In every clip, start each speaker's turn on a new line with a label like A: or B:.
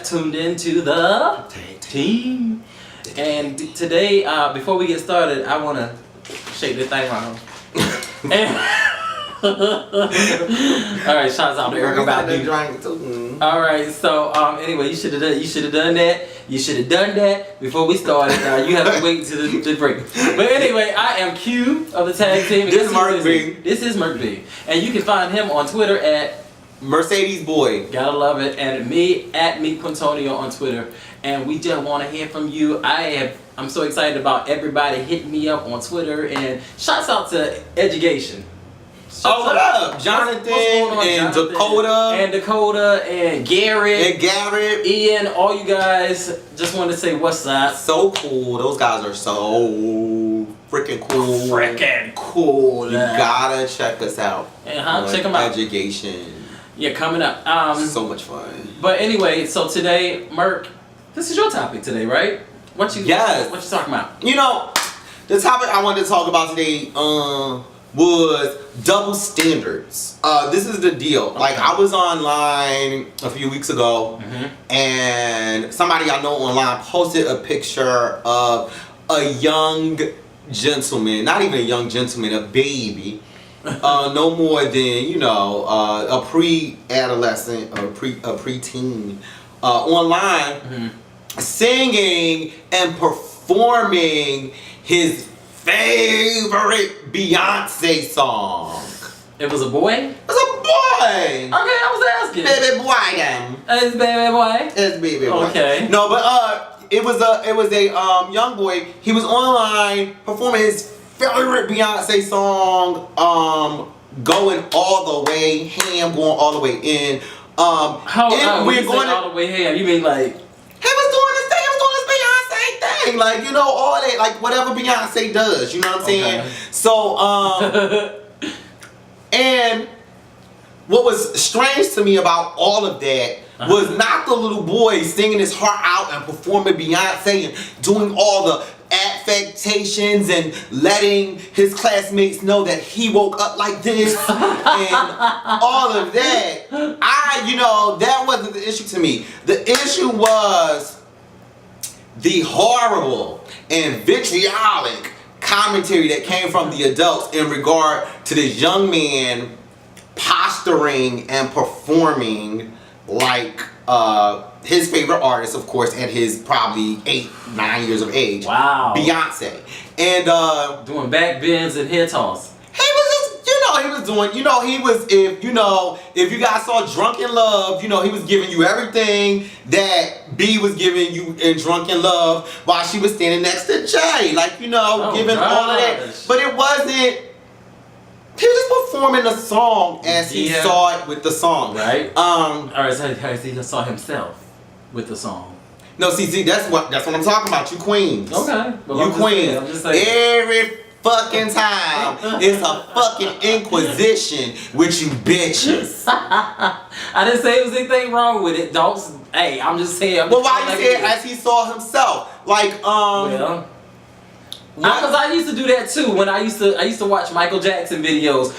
A: tuned into the tag team. And today, before we get started, I want to shake this thing around. Alright, shouts out to Eric about you. Alright, so anyway, you should have done that. You should have done that before we started. Now you have to wait until the break. But anyway, I am Q of the tag team.
B: This is Merc B.
A: This is Merc B. And you can find him on Twitter at
B: Mercedes Boy.
A: Gotta love it. And me at Quintonio on Twitter. And we just want to hear from you. I'm so excited about everybody hitting me up on Twitter. And shouts out to Education.
B: Oh, what up? Jonathan and Dakota.
A: And Dakota and Garrett.
B: And Garrett.
A: Ian, all you guys, just wanted to say what's up.
B: So cool. Those guys are so freaking cool.
A: Freaking cool.
B: You gotta check us out.
A: Check them out.
B: Education.
A: Yeah, coming up.
B: So much fun.
A: But anyway, so today, Merc, this is your topic today, right? What you talking about?
B: You know, the topic I wanted to talk about today was double standards. This is the deal. Okay. Like, I was online a few weeks ago, and somebody I know online posted a picture of a young gentleman, not even a young gentleman, a baby, no more than, a pre-adolescent or a pre-teen, online, singing and performing his favorite Beyonce song.
A: It was a boy?
B: It was a boy!
A: Okay, I was asking.
B: Baby boy then.
A: It's baby boy?
B: It's baby boy.
A: Okay.
B: No, but it was a young boy. He was online performing his favorite Beyonce song, going all the way ham, going all the way in.
A: We're going all the way ham. You mean like
B: he was doing his thing, Beyonce thing, like, all that, like whatever Beyonce does, you know what I'm saying? So, and what was strange to me about all of that was not the little boy singing his heart out and performing Beyonce and doing all the affectations and letting his classmates know that he woke up like this and all of that. That wasn't the issue to me. The issue was the horrible and vitriolic commentary that came from the adults in regard to this young man posturing and performing like his favorite artist, of course, at his probably 8-9 years of age.
A: Wow.
B: Beyonce. And
A: doing back bends and head toss.
B: He was just, he was doing, he was, if you guys saw Drunk in Love, he was giving you everything that B was giving you in Drunk in Love while she was standing next to Jay. Like, giving all of that. But it wasn't, he was just performing the song as he saw it with the song.
A: Right. Alright, so he saw himself with the song.
B: No, see, that's what I'm talking about. You queens.
A: Okay. Well,
B: you queens.
A: I'm just saying.
B: Every fucking time it's a fucking inquisition with you bitches.
A: I didn't say there was anything wrong with it. Hey, I'm just saying.
B: Well, why you say it as he saw himself? Like,
A: because I used to do that too when I used to watch Michael Jackson videos,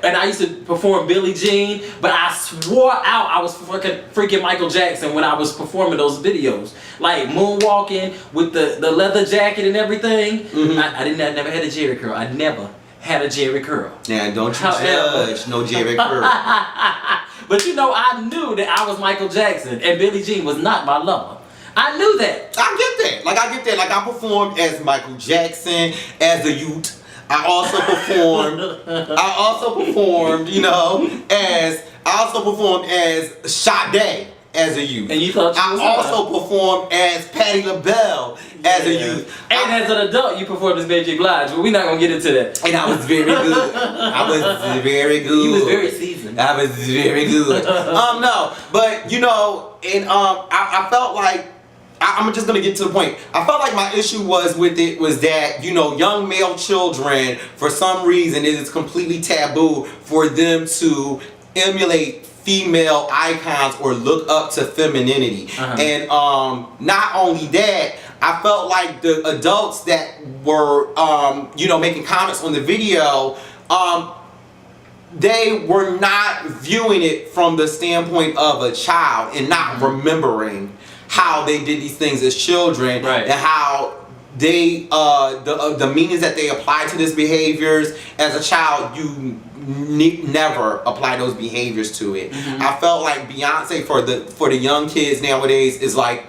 A: and I used to perform Billie Jean, but I swore out I was freaking Michael Jackson when I was performing those videos, like moonwalking with the leather jacket and everything. I never had a Jerry curl. I never had a Jerry curl.
B: Yeah, don't you judge no Jerry curl.
A: But I knew that I was Michael Jackson and Billie Jean was not my lover. I knew that.
B: I get that. Like, I performed as Michael Jackson as a youth. I also performed as Sade as a youth.
A: And you thought
B: I also performed as Patti LaBelle as a youth.
A: And as an adult, you performed as Mary J. Blige, but we're not going to get into that.
B: And I was very good. I was very good.
A: You was very seasoned.
B: I was very good. No, but, I felt like, I'm just gonna get to the point. I felt like my issue was that, young male children, for some reason, it is completely taboo for them to emulate female icons or look up to femininity. And not only that, I felt like the adults that were, making comments on the video, they were not viewing it from the standpoint of a child and not remembering how they did these things as children,
A: right.
B: and how they the meanings that they apply to these behaviors as a child, you never apply those behaviors to it. I felt like Beyonce for the young kids nowadays is like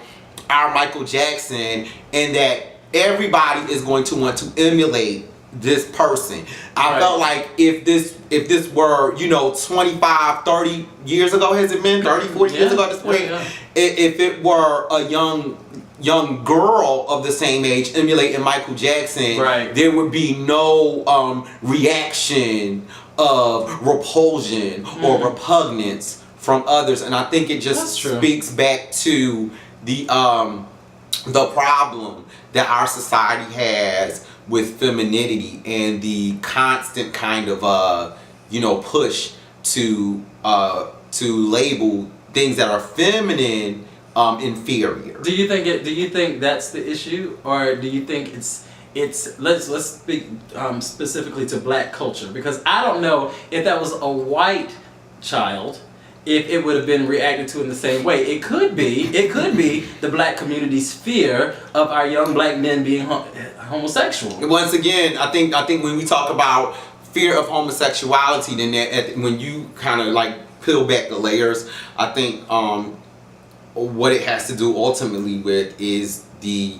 B: our Michael Jackson, and that everybody is going to want to emulate this person. I felt like if this were, 25, 30 years ago, has it been 30, 40 years ago at this point, if it were a young girl of the same age emulating Michael Jackson, there would be no reaction of repulsion or repugnance from others. And I think it just speaks back to the problem that our society has with femininity and the constant kind of push to label things that are feminine inferior.
A: Do you think that's the issue, or do you think it's let's speak specifically to black culture, because I don't know if that was a white child, if it would have been reacted to in the same way. It could be the black community's fear of our young black men being homosexual.
B: Once again, I think when we talk about fear of homosexuality, then when you kind of like peel back the layers, I think what it has to do ultimately with is the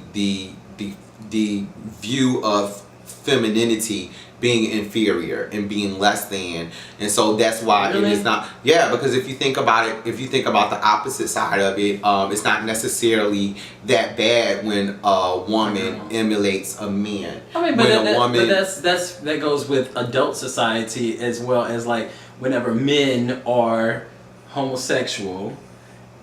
B: view of femininity being inferior and being less than. And so that's why it is not, because if you think about it, if you think about the opposite side of it, it's not necessarily that bad when a woman emulates a man.
A: I mean, but that goes with adult society as well, as like whenever men are homosexual,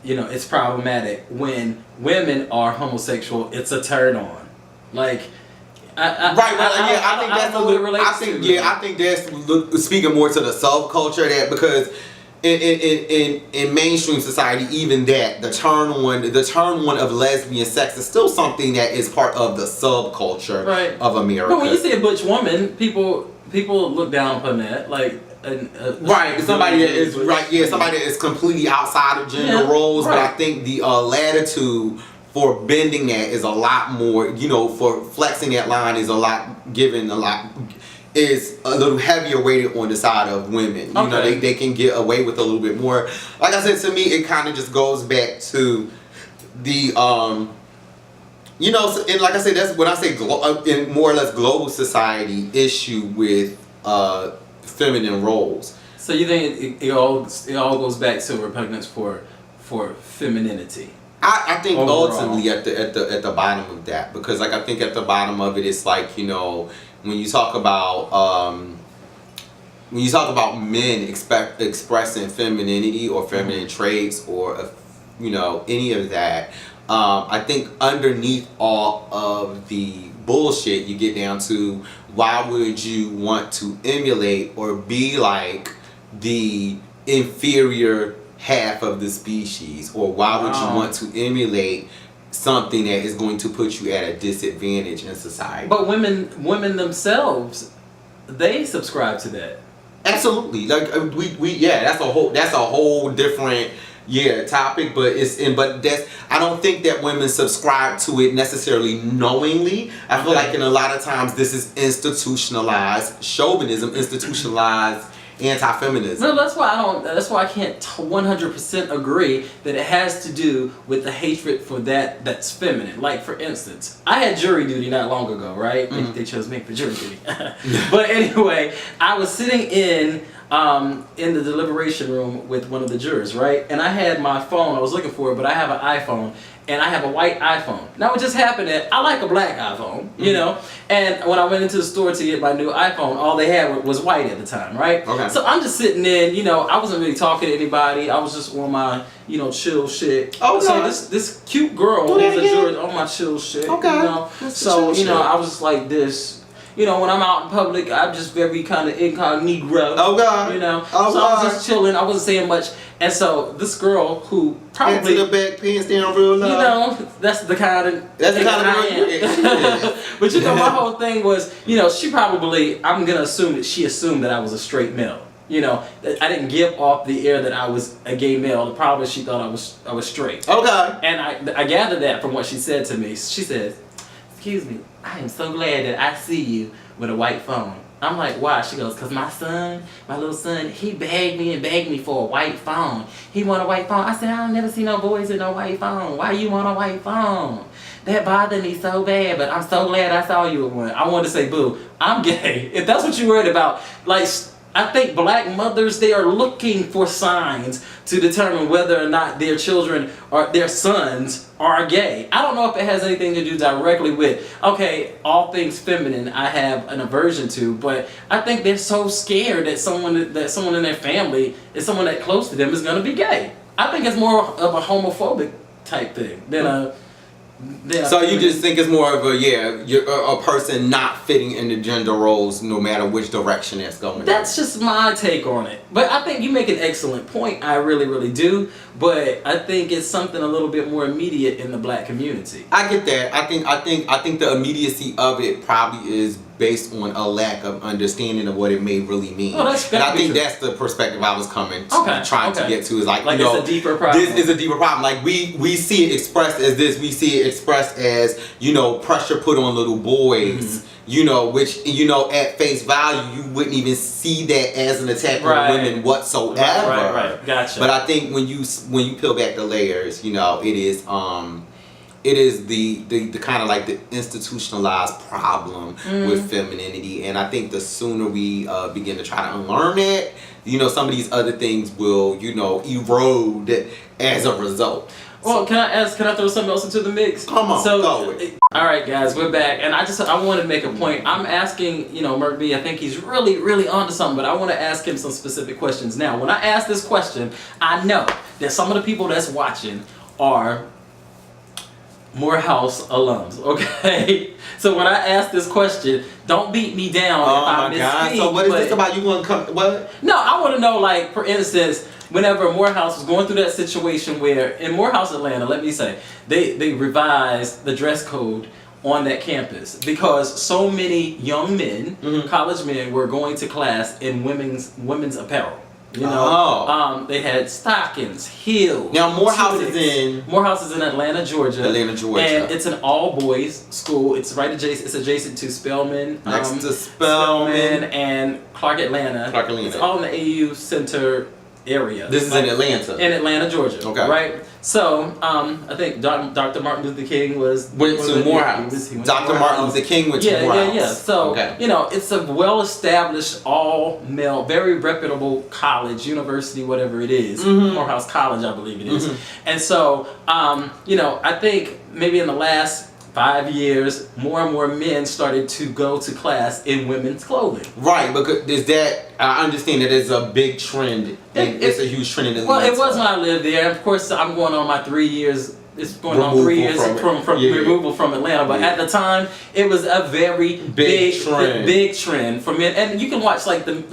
A: it's problematic. When women are homosexual, it's a turn on. Like, I think that's speaking more to the subculture, that because in mainstream society, even that the turn on of lesbian sex is still something that is part of the subculture of America. But when you see a butch woman, people look down upon that, like.
B: Somebody that is completely outside of gender roles, but I think the latitude for bending that is a lot more, for flexing that line is is a little heavier weighted on the side of women. They can get away with a little bit more. Like I said, to me, it kind of just goes back to the and like I said, that's when I say in more or less global society issue with feminine roles.
A: So you think it all goes back to repugnance for femininity?
B: I think
A: overall,
B: ultimately at the bottom of that, because like I think at the bottom of it, it's like when you talk about men expressing femininity or feminine traits or any of that, I think underneath all of the bullshit, you get down to why would you want to emulate or be like the inferior half of the species, or why would you want to emulate something that is going to put you at a disadvantage in society?
A: But women themselves, they subscribe to that.
B: Absolutely, like that's a whole different topic, but I don't think that women subscribe to it necessarily knowingly. I feel like in a lot of times this is institutionalized chauvinism, institutionalized anti-feminism.
A: No, that's why I can't 100% agree that it has to do with the hatred for that's feminine. Like, for instance, I had jury duty not long ago, right? They chose me for jury duty. But anyway, I was sitting in the deliberation room with one of the jurors, right? And I had my phone, I was looking for it, but I have an iPhone, and I have a white iPhone. Now it just happened that I like a black iPhone, and when I went into the store to get my new iPhone, all they had was white at the time, right? Okay. So I'm just sitting in, I wasn't really talking to anybody, I was just on my, chill shit. Oh, so this cute girl who's a juror on my chill shit, So, I was just like this. When I'm out in public, I'm just very kind of incognito. Oh God. So I was just chilling. I wasn't saying much. And so this girl who probably
B: into the back, pants down real low.
A: That's the kind of I am. But my whole thing was, she probably, I'm gonna assume that she assumed that I was a straight male. You know, I didn't give off the air that I was a gay male. Probably she thought I was straight.
B: Okay.
A: And I gathered that from what she said to me. She says, "Excuse me, I am so glad that I see you with a white phone." I'm like, "Why?" She goes, "Cause my little son, he begged me for a white phone. He want a white phone." I said, "I don't never see no boys with no white phone. Why you want a white phone? That bothered me so bad, but I'm so glad I saw you with one." I wanted to say, "Boo, I'm gay." If that's what you're worried about, like, I think black mothers, they are looking for signs to determine whether or not their children or their sons are gay. I don't know if it has anything to do directly with, okay, all things feminine I have an aversion to, but I think they're so scared that someone in their family is someone that close to them is going to be gay. I think it's more of a homophobic type thing than a...
B: So you just think it's more of a person not fitting in the gender roles no matter which direction it's going.
A: That's just my take on it. But I think you make an excellent point. I really, really do. But I think it's something a little bit more immediate in the black community.
B: I get that. I think the immediacy of it probably is based on a lack of understanding of what it may really mean.
A: Oh, that's
B: and I think
A: true.
B: that's the perspective I was trying
A: to
B: get to, is like
A: you know, it's a deeper problem.
B: This is a deeper problem. Like we see it expressed as this, we see it expressed as, you know, pressure put on little boys. Mm-hmm. You know, which, you know, at face value, you wouldn't even see that as an attack on women whatsoever.
A: Right. Gotcha.
B: But I think when you peel back the layers, you know, it is the kind of like the institutionalized problem with femininity, and I think the sooner we begin to try to unlearn that, you know, some of these other things will, you know, erode as a result.
A: Well, can I throw something else into the mix?
B: Come on, throw it.
A: All right, guys, we're back, and I wanted to make a point. I'm asking, you know, Merc B, I think he's really, really onto something, but I want to ask him some specific questions. Now, when I ask this question, I know that some of the people that's watching are Morehouse alums, okay? So when I ask this question, don't beat me down if I misspeak. Oh my God! So
B: what is this about? You want to come? What?
A: No, I want to know, like, for instance, whenever Morehouse was going through that situation where, in Morehouse, Atlanta, let me say, they revised the dress code on that campus because so many young men, college men, were going to class in women's apparel. You know, they had stockings, heels.
B: Now Morehouse is
A: in Atlanta, Georgia. And it's an all boys school. It's adjacent to Spelman.
B: Next to Spelman
A: and Clark Atlanta. It's all in the AU Center area.
B: This is in Atlanta.
A: In Atlanta, Georgia.
B: Okay.
A: Right? So, I think Dr. Martin Luther King went
B: to Morehouse. Dr. Martin Luther King went to Morehouse.
A: Yeah. So, you know, it's a well-established, all-male, very reputable college, university, whatever it is. Morehouse College, I believe it is. And so, you know, I think maybe in the last 5 years, more and more men started to go to class in women's clothing.
B: Right, because I understand that it's a big trend. It's a huge trend in Atlanta.
A: Well, it was when I lived there. Of course, I'm going on my 3 years. It's going on 3 years from removal from Atlanta. But at the time, it was a very big trend for men. And you can watch like the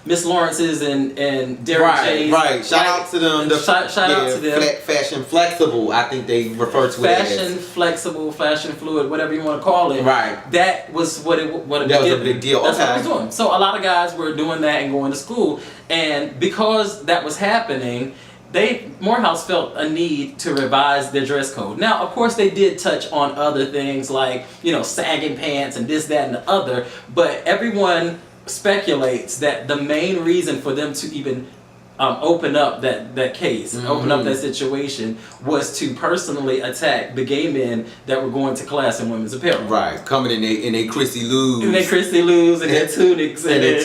A: Miss Lawrence's and Derek J's.
B: Right. Shout out to them.
A: Shout out to them.
B: Fashion flexible, I think they refer to it as.
A: Fashion flexible, fashion fluid, whatever you want to call it.
B: Right.
A: That was what it was
B: a big deal.
A: That's what I was doing. So a lot of guys were doing that and going to school. And because that was happening, Morehouse felt a need to revise their dress code. Now, of course, they did touch on other things like, you know, sagging pants and this, that, and the other. But everyone speculates that the main reason for them to even open up that case, open up that situation, was to personally attack the gay men that were going to class in women's apparel.
B: Right, coming in a Chrissy Lou's.
A: In their Chrissy Lou's and their tunics and their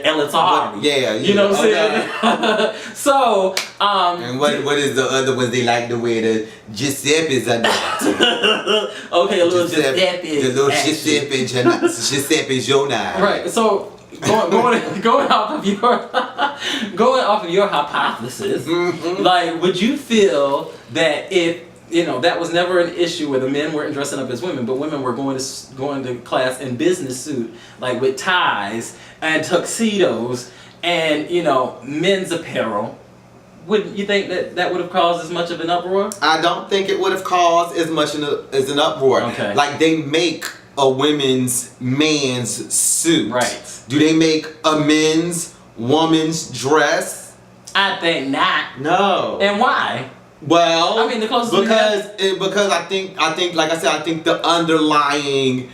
A: Ella Tahari.
B: Yeah,
A: you know what I'm saying? So,
B: and what is the other ones they like to wear? The Giuseppe's under it.
A: Okay, a little Giuseppe.
B: The little Giuseppe Jonah.
A: Right, so going off of your hypothesis, like, would you feel that if, you know, that was never an issue where the men weren't dressing up as women, but women were going to class in business suit, like with ties and tuxedos and, you know, men's apparel, wouldn't you think that would have caused as much of an uproar?
B: I don't think it would have caused as much as an uproar.
A: Okay.
B: Like, they make a man's suit?
A: Right.
B: Do they make a woman's dress?
A: I think not.
B: No.
A: And why?
B: Well,
A: I mean, the closest
B: because I think like I said, I think the underlying,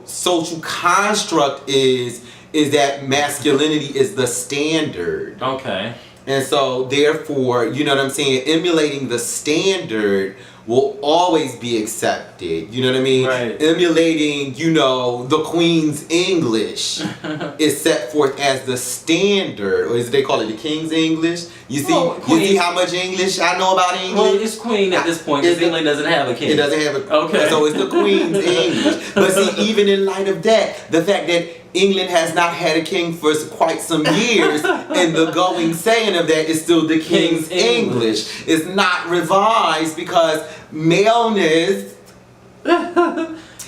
B: social construct is that masculinity is the standard.
A: Okay.
B: And so therefore, you know what I'm saying, emulating the standard will always be accepted. You know what I mean?
A: Right.
B: Emulating, the Queen's English is set forth as the standard, or as they call it, the King's English. You see how much English I know about English?
A: Well, it's Queen at this point, because England doesn't have a king.
B: It doesn't have a
A: Okay.
B: So it's the Queen's English. But see, even in light of that, the fact that England has not had a king for quite some years, and the going saying of that is still the King's English. It's not revised because maleness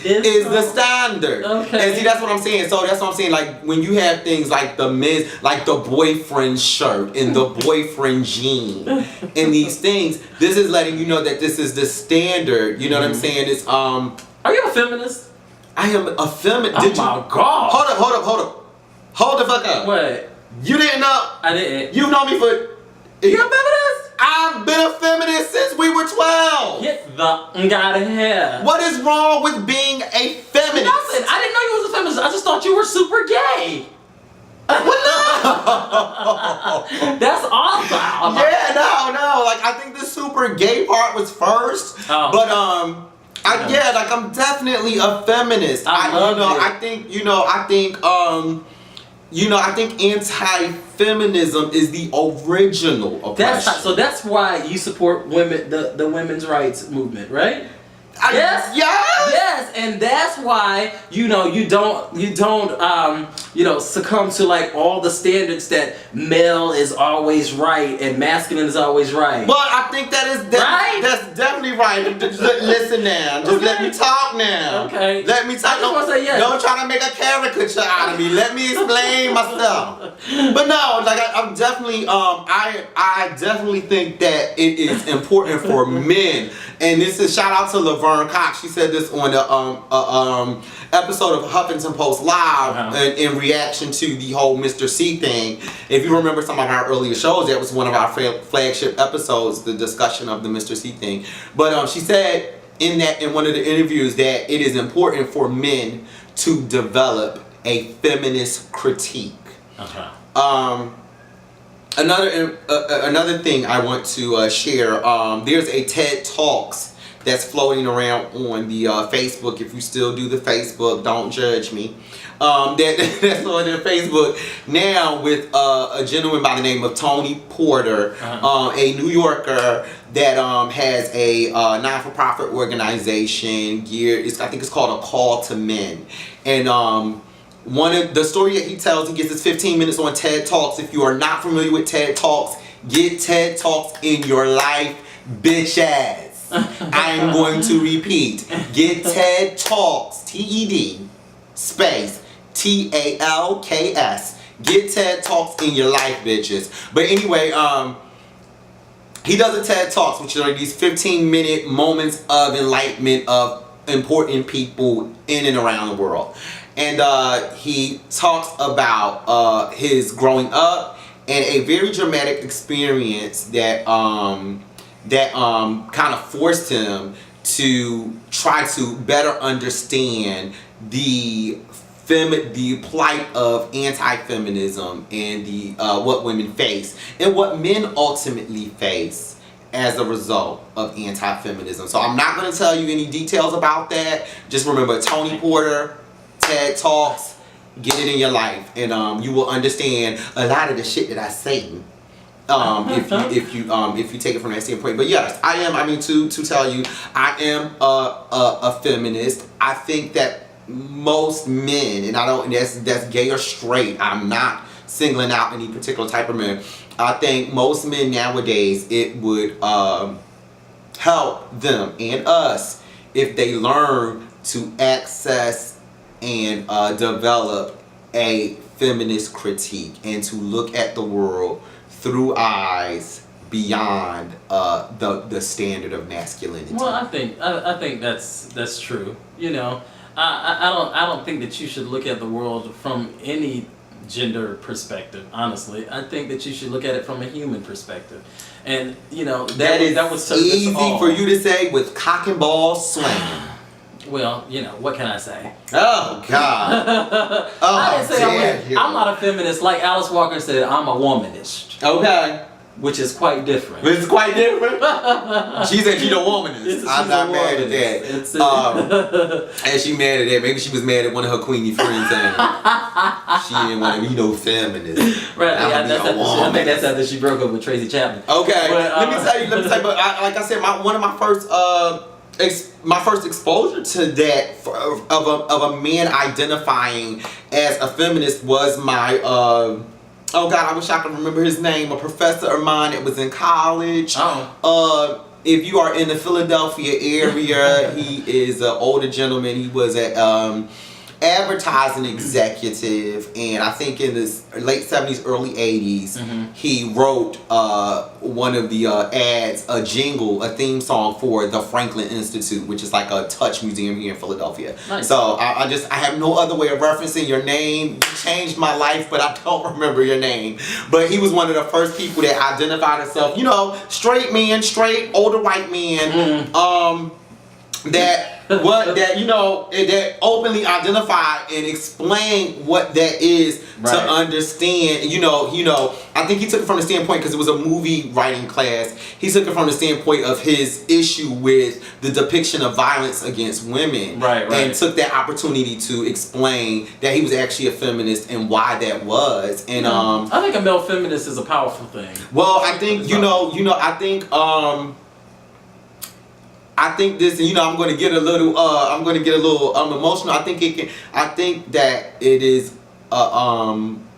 B: is the standard.
A: Okay.
B: And see, that's what I'm saying. So that's what I'm saying. Like when you have things like the men's, like the boyfriend shirt and the boyfriend jean, and these things, this is letting you know that this is the standard. You know what I'm saying? It's
A: Are you a feminist?
B: I am a feminist.
A: Oh my God.
B: Hold the fuck up.
A: What?
B: You didn't know?
A: I didn't.
B: You've known me for.
A: You a feminist?
B: I've been a feminist since we were 12.
A: Get the out of here.
B: What is wrong with being a feminist?
A: Nothing. I didn't know you was a feminist. I just thought you were super gay. That's awesome.
B: Yeah, no. Like I think the super gay part was first, but I'm definitely a feminist. I think anti-feminism is the original oppression.
A: So that's why you support women, the women's rights movement, right? Yes. Yes, and that's why you don't succumb to like all the standards that male is always right and masculine is always right.
B: But I think
A: right?
B: That's definitely right. Listen now, just let me talk now.
A: Okay.
B: Let me talk.
A: I just want to say yes.
B: Don't try to make a caricature out of me. Let me explain myself. But no, like I'm definitely I definitely think that it is important for men. And this is shout out to Laverne Cox. She said this on the episode of Huffington Post Live in reaction to the whole Mr. C thing. If you remember some of our earlier shows, that was one of our flagship episodes, the discussion of the Mr. C thing. But she said in one of the interviews that it is important for men to develop a feminist critique. Another thing I want to share, there's a TED Talks that's floating around on the Facebook. If you still do the Facebook, don't judge me. That's on the Facebook now with a gentleman by the name of Tony Porter, a New Yorker that has a non-for-profit organization geared. I think it's called A Call to Men, and one of the story that he tells, he gets his 15 minutes on TED Talks. If you are not familiar with TED Talks, get TED Talks in your life, bitch ass. I am going to repeat. Get TED Talks, TED, space, TALKS. Get TED Talks in your life, bitches. But anyway, he does a TED Talks, which are these 15-minute moments of enlightenment of important people in and around the world. And he talks about his growing up and a very dramatic experience that kind of forced him to try to better understand the plight of anti-feminism and the what women face and what men ultimately face as a result of anti-feminism. So I'm not going to tell you any details about that. Just remember Tony Porter, TED Talks, get it in your life, and you will understand a lot of the shit that I say. If you take it from that standpoint. But yes, I am. I mean, to tell you, I am a feminist. I think that most men, and I don't. That's gay or straight. I'm not singling out any particular type of men. I think most men nowadays, it would help them and us if they learn to access and develop a feminist critique and to look at the world through eyes beyond the standard of masculinity.
A: Well, I think that's true. You know, I don't think that you should look at the world from any gender perspective. Honestly, I think that you should look at it from a human perspective, and that was
B: easy for you to say with cock and ball swinging.
A: Well, what can I say?
B: Oh God!
A: I didn't say I'm not a feminist. Like Alice Walker said, I'm a womanist.
B: Okay.
A: Which is quite different.
B: It's quite different. She said she's a womanist. I'm not mad at that. And she mad at that. Maybe she was mad at one of her queenie friends saying she didn't want to be no feminist.
A: Right. I think that's after she broke up with Tracy Chapman.
B: Okay. But, let me tell you. But like I said, one of my first exposure to that of a man identifying as a feminist was my. Oh God, I wish I could remember his name. A professor of mine that was in college.
A: Oh.
B: If you are in the Philadelphia area, he is an older gentleman. He was an advertising executive, and I think in the late 70s, early 80s, he wrote one of the ads, a jingle, a theme song for the Franklin Institute, which is like a touch museum here in Philadelphia.
A: Nice.
B: So I have no other way of referencing your name. You changed my life, but I don't remember your name. But he was one of the first people that identified himself, straight man, straight older white man, that openly identified and explained what that is to understand. I think he took it from the standpoint, because it was a movie writing class, he took it from the standpoint of his issue with the depiction of violence against women. And took that opportunity to explain that he was actually a feminist and why that was. And
A: I think a male feminist is a powerful thing.
B: Well, I think I think this, I'm going to get a little emotional. I think that it is a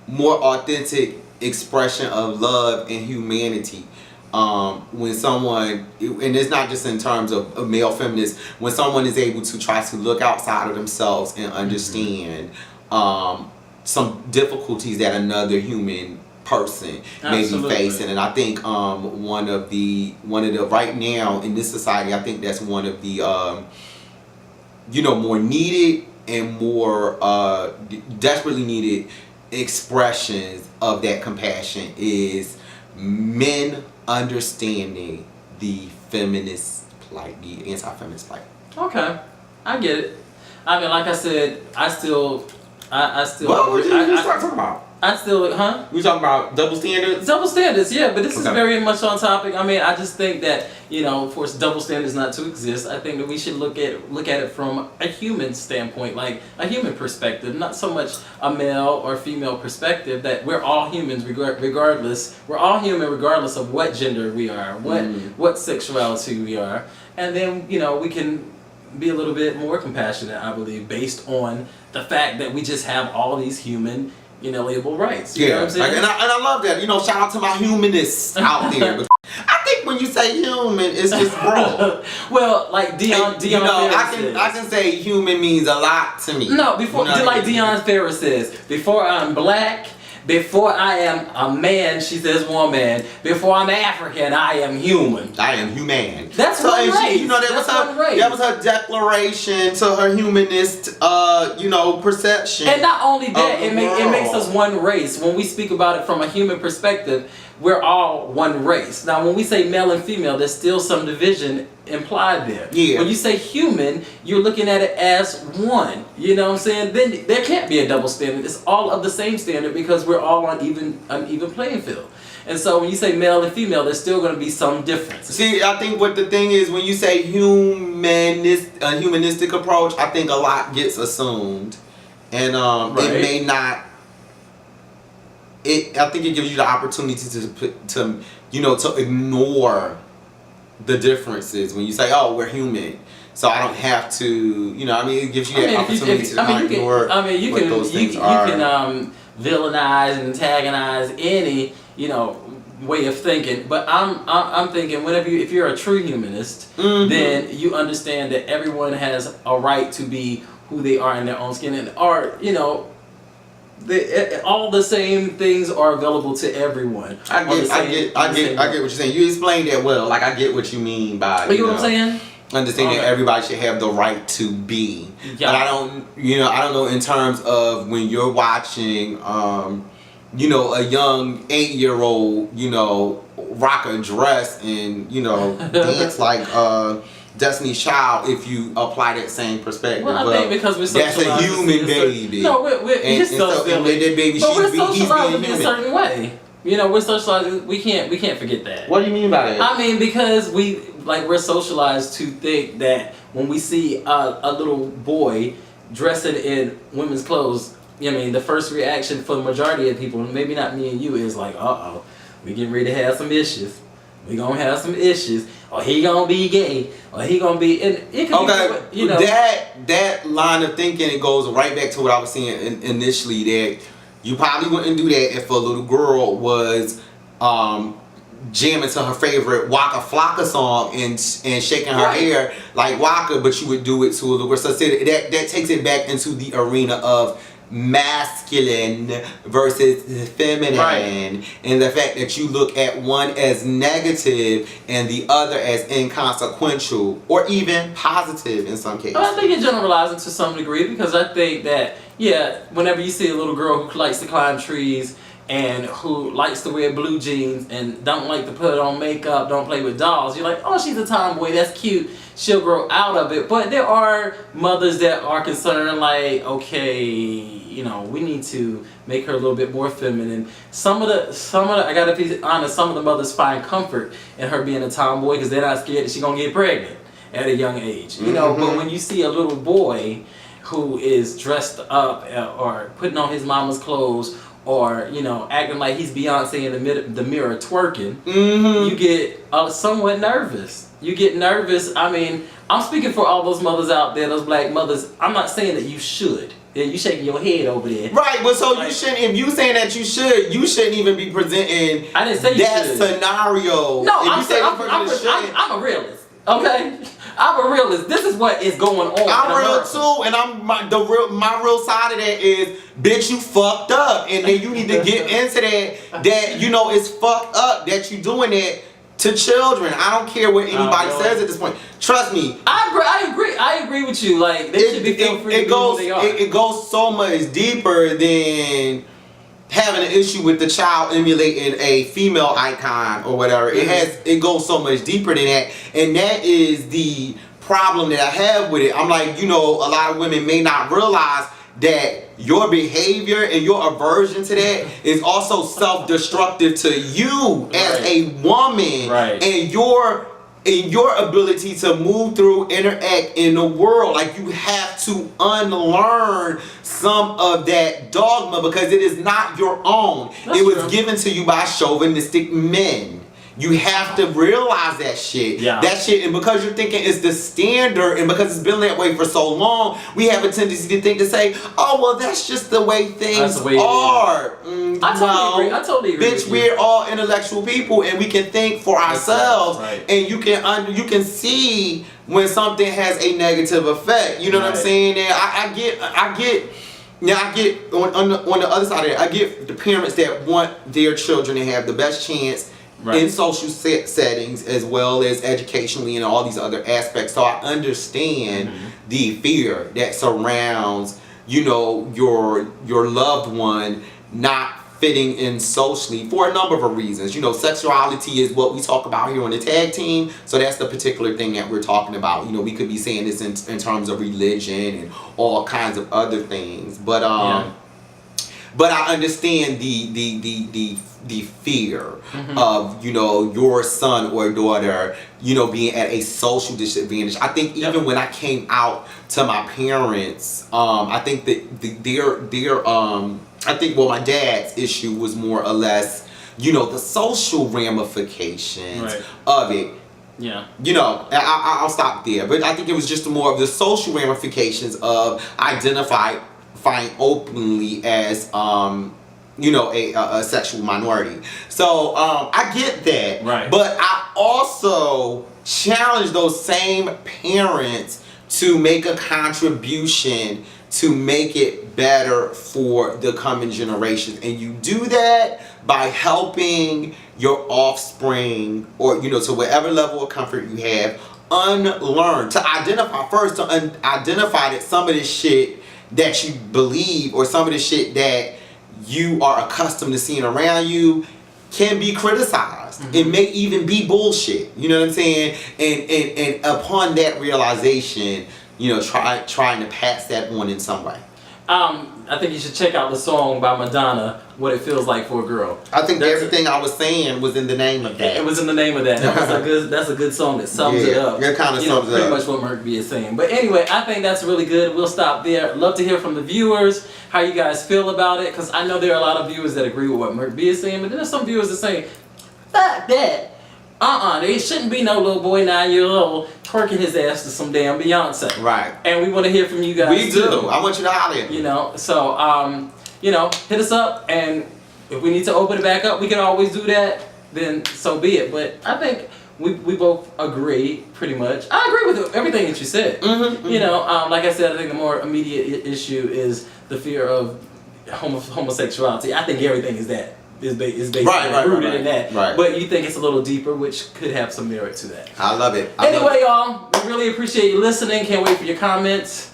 B: more authentic expression of love and humanity. When someone, and it's not just in terms of a male feminist, when someone is able to try to look outside of themselves and understand some difficulties that another human person may be facing. And I think one of the right now in this society, I think that's one of the more needed and more desperately needed expressions of that compassion is men understanding the feminist plight, the anti-feminist plight.
A: Okay, I get it. I mean, like I said, I still.
B: What would you start talking about? We talking about double standards?
A: Double standards, yeah, but this is very much on topic. I mean, I just think that, of course, double standards not to exist. I think that we should look at it from a human standpoint, like a human perspective, not so much a male or female perspective, that we're all humans regardless. We're all human regardless of what gender we are, what sexuality we are. And then, we can be a little bit more compassionate, I believe, based on the fact that we just have all these human inalienable rights. You know what I'm saying?
B: And I love that. Shout out to my humanists out there. But I think when you say human, it's just broad.
A: Well, like Dion
B: I can say human means a lot to me.
A: No, like Dion Ferris says, before I'm black, before I am a man, she says woman. Before I'm African, I am human.
B: I am human.
A: That's one race.
B: That was her declaration to her humanist, perception.
A: And not only that, it makes us one race. When we speak about it from a human perspective, we're all one race. Now, when we say male and female, there's still some division implied there.
B: Yeah.
A: When you say human, you're looking at it as one. You know what I'm saying? Then there can't be a double standard. It's all of the same standard because we're all on an even playing field. And so when you say male and female, there's still going to be some difference.
B: See, I think what the thing is, when you say humanistic approach, I think a lot gets assumed. And it may not... I think it gives you the opportunity to ignore the differences when you say, "Oh, we're human," so I don't have to. It gives you that opportunity to ignore what those things are.
A: You can villainize and antagonize any way of thinking, but I'm thinking if you're a true humanist, then you understand that everyone has a right to be who they are in their own skin, and all the same things are available to everyone.
B: I get what you're saying. You explained that well. Like, I get what you mean by.
A: You know what I'm saying?
B: understand that everybody should have the right to be.
A: Yeah.
B: But I don't know in terms of when you're watching, you know, a young 8-year-old, you know, rock a dress and, you know, dance like Destiny's Child, if you apply that same perspective.
A: Well, I think because we're
B: that's a human baby.
A: No, we're
B: so that baby,
A: but we're
B: he's
A: socialized
B: being
A: in a
B: human.
A: certain way. You know, we're socialized. We can't forget that.
B: What do you mean by that?
A: I mean, because we're socialized to think that when we see a little boy dressing in women's clothes, I mean, the first reaction for the majority of people, maybe not me and you, is like, we getting ready to have some issues. We gonna have some issues. Or he gonna be gay. Or he gonna be, and it could be, you know.
B: That line of thinking, it goes right back to what I was saying initially, that you probably wouldn't do that if a little girl was jamming to her favorite Waka Flocka song and shaking her hair like Waka, but you would do it to a little girl. So that takes it back into the arena of masculine versus feminine, and the fact that you look at one as negative and the other as inconsequential or even positive in some cases.
A: I think it generalizes to some degree, because I think that, whenever you see a little girl who likes to climb trees and who likes to wear blue jeans and don't like to put on makeup, don't play with dolls, you're like, oh, she's a tomboy, that's cute, she'll grow out of it. But there are mothers that are concerned, like, okay, you know, we need to make her a little bit more feminine. Some of the, I gotta be honest, some of the mothers find comfort in her being a tomboy because they're not scared that she's gonna get pregnant at a young age, you know. But when you see a little boy who is dressed up or putting on his mama's clothes, or, you know, acting like he's Beyonce in the mirror twerking, you get somewhat nervous. You get nervous. I mean, I'm speaking for all those mothers out there, those black mothers. I'm not saying that you should. Yeah, you shaking your head over there.
B: Right, but so you shouldn't, if you saying that you shouldn't even be presenting
A: I didn't say
B: that
A: you should.
B: Scenario.
A: No,
B: I'm
A: a realist. Okay? I'm a realist. This is what is going on.
B: I'm real too, and my real side of that is, bitch, you fucked up, and then you need to get into that you know it's fucked up that you doing that to children. I don't care what anybody says at this point. Trust me.
A: I agree with you. Like, they should be feel free to be who they are.
B: It goes so much deeper than having an issue with the child emulating a female icon or whatever. It goes so much deeper than that, and that is the problem that I have with it. I'm like, you know, a lot of women may not realize that your behavior and your aversion to that is also self-destructive to you as a woman, and your ability to move through, interact in the world. Like, you have to unlearn some of that dogma because it is not your own. It was given to you by chauvinistic men. You have to realize that shit. That shit, and because you're thinking it's the standard, and because it's been that way for so long, we have a tendency to say, oh, well, that's just the way things are.
A: I totally agree.
B: Bitch, we're all intellectual people, and we can think for ourselves, and you can see when something has a negative effect. You know what I'm saying? And I get. Now I get on the other side of it, I get the parents that want their children to have the best chance in social settings as well as educationally and all these other aspects. So I understand the fear that surrounds, you know, your loved one not fitting in socially for a number of reasons. You know, sexuality is what we talk about here on the tag team, so that's the particular thing that we're talking about. You know, we could be saying this in terms of religion and all kinds of other things, but I understand the fear of, you know, your son or daughter, you know, being at a social disadvantage. I think even when I came out to my parents, I think that my dad's issue was more or less, you know, the social ramifications of it. You know, I'll stop there, but I think it was just more of the social ramifications of identifying openly as you know, a sexual minority. So I get that, but I also challenge those same parents to make a contribution to make it better for the coming generations, and you do that by helping your offspring, or, you know, to whatever level of comfort you have, unlearn, to identify first, to identify that some of this shit that you believe or some of the shit that you are accustomed to seeing around you can be criticized. It may even be bullshit. You know what I'm saying? And upon that realization, you know, trying to pass that on in some way.
A: I think you should check out the song by Madonna, "What It Feels Like for a Girl."
B: I think everything I was saying was in the name of that.
A: It was in the name of that. That's a good song that sums it up.
B: It kind of sums it
A: pretty
B: up.
A: much what Merc B is saying. But anyway, I think that's really good. We'll stop there. Love to hear from the viewers, how you guys feel about it, because I know there are a lot of viewers that agree with what Merc B is saying, but then there's some viewers that say, fuck that. There shouldn't be no little boy 9-year-old twerking his ass to some damn Beyonce.
B: Right.
A: And we want to hear from you guys.
B: We do. I want you to holler at me.
A: You know, so hit us up, and if we need to open it back up, we can always do that. Then so be it. But I think we both agree pretty much. I agree with everything that you said. You know, like I said, I think the more immediate issue is the fear of homosexuality. I think everything is that. Is basically rooted in that.
B: Right.
A: But you think it's a little deeper, which could have some merit to that.
B: I love it.
A: Anyway, y'all, we really appreciate you listening. Can't wait for your comments.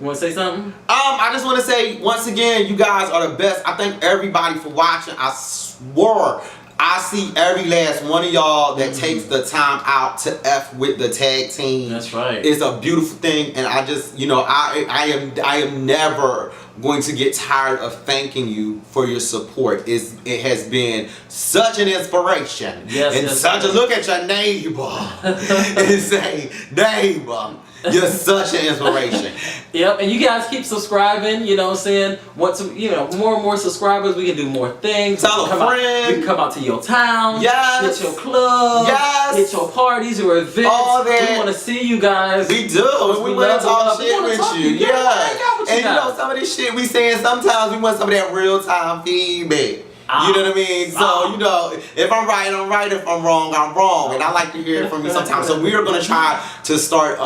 A: You want to say something?
B: I just want to say, once again, you guys are the best. I thank everybody for watching. I swore I see every last one of y'all that takes the time out to F with the tag team.
A: That's right.
B: It's a beautiful thing, and I just, you know, I am never going to get tired of thanking you for your support. It has been such an inspiration.
A: Yes,
B: a look at your neighbor and say, neighbor, you're such an inspiration.
A: Yep, and you guys keep subscribing, you know what I'm saying? Want to, you know, more and more subscribers, we can do more things.
B: Tell a friend.
A: We can come out to your town.
B: Yes.
A: Hit your club.
B: Yes.
A: Hit your parties, your events.
B: All that.
A: We want to see you guys.
B: We do. We want to talk shit with you. Yeah. And you know, some of this shit we saying, sometimes we want some of that real time feedback. You know what I mean? So, you know, if I'm right, I'm right. If I'm wrong, I'm wrong. And I like to hear it from you sometimes. So we are going to try to start,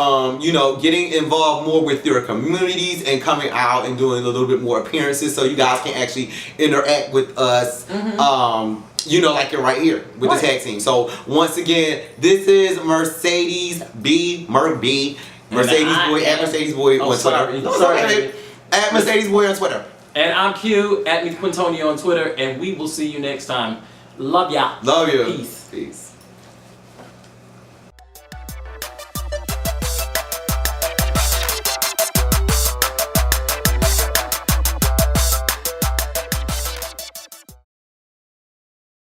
B: you know, getting involved more with your communities and coming out and doing a little bit more appearances so you guys can actually interact with us. You know, like you're right here with the tag team. So once again, this is Mercedes B, Merc B, Mercedes Boy, at Mercedes Boy on Twitter. At Mercedes Boy on Twitter.
A: And I'm Q, at me Quintonio on Twitter, and we will see you next time. Love ya.
B: Love you.
A: Peace.
B: Peace.